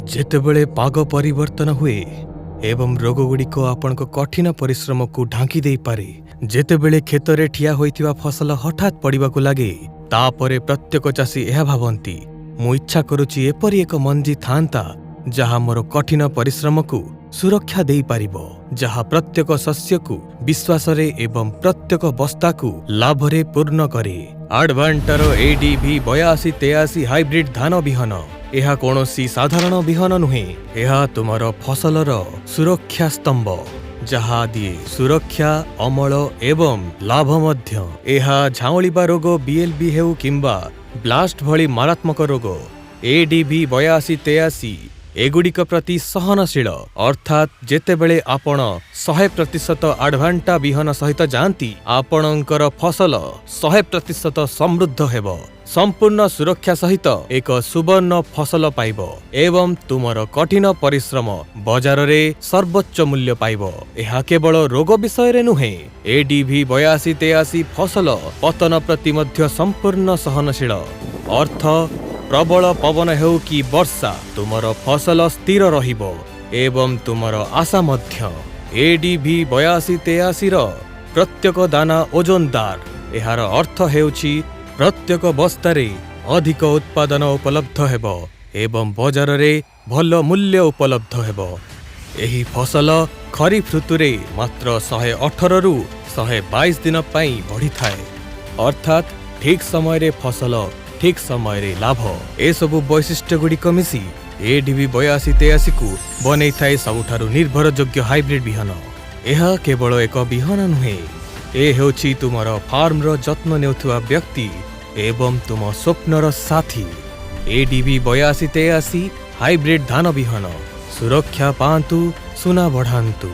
जेतेबेले पाग परिवर्तन हुए एवं रोगगुड़िक आपण कठिन परिश्रम को ढांकी दे पारे, जेतेबेले खेतरे ठिया होइथिबा फसल हठात पड़िबाकु लागे, तापरे प्रत्येक चाषी यह भावंती मु इच्छा करुची एपरि एक मंजी थांता जहा मोर कठिन परिश्रम को सुरक्षा दे पारिबो, जहा प्रत्येक शस्य को विश्वासरे एवं प्रत्येक बस्ता को लाभरे पूर्ण करे। एडवांटार ADV 8283 हाइब्रिड धान बिहन यह कौनसी साधारण बिहन नुहे, यह तुमर फसलर सुरक्षा स्तंभ जहा दिए सुरक्षा अमल एवं लाभ मध्य। यह झाउलिबा रोग BLB हेउ किंबा ब्लास्ट भली मारात्मक रोग ADV 8283 एगुड़िक प्रति सहनशील, अर्थात जेतेबेले आपण 100% एडवांटा बिहन सहित जाती आपणकर फसल 100% समृद्ध हेब, संपूर्ण सुरक्षा सहित एक सुवर्ण फसल पाइब एवं तुमर कठिन परिश्रम बजार रे सर्वोच्च मूल्य पाइब। यह केवल रोग विषय नुहे, ADV 8283 फसल पतन प्रति मध्य संपूर्ण सहनशील, अर्थ प्रबल पवन हेउ कि वर्षा तुमर फसल स्थिर रहिबो एवं तुमर आशा मध्य। ADV 8283 रो प्रत्येक दाना ओजनदार, एहार अर्थ हेउछि प्रत्येक बस्तारे अधिक उत्पादन उपलब्ध हेबो एवं बजार रे भल मूल्य उपलब्ध हेबो। एही फसल खरीफ ऋतुरे मात्र 118 रु 122 दिन पई बढ़ी थाए, अर्थात ठीक समय रे फसल ठीक समय रे लाभ। ए सबु वैशिष्ट्य गुड़िक मिसी ADV 8283 को बनै थाए सबुठारु निर्भरयोग्य हाइब्रिड बिहन। यह केवल एक बिहन नुहे, ए हेउछि तुमर फार्म रो जत्न नेउथुवा व्यक्ति एवं तुम स्वप्नर साथी। ADV 8283 हाइब्रिड धान बिहन, सुरक्षा पांतु सुना बढ़ांतु।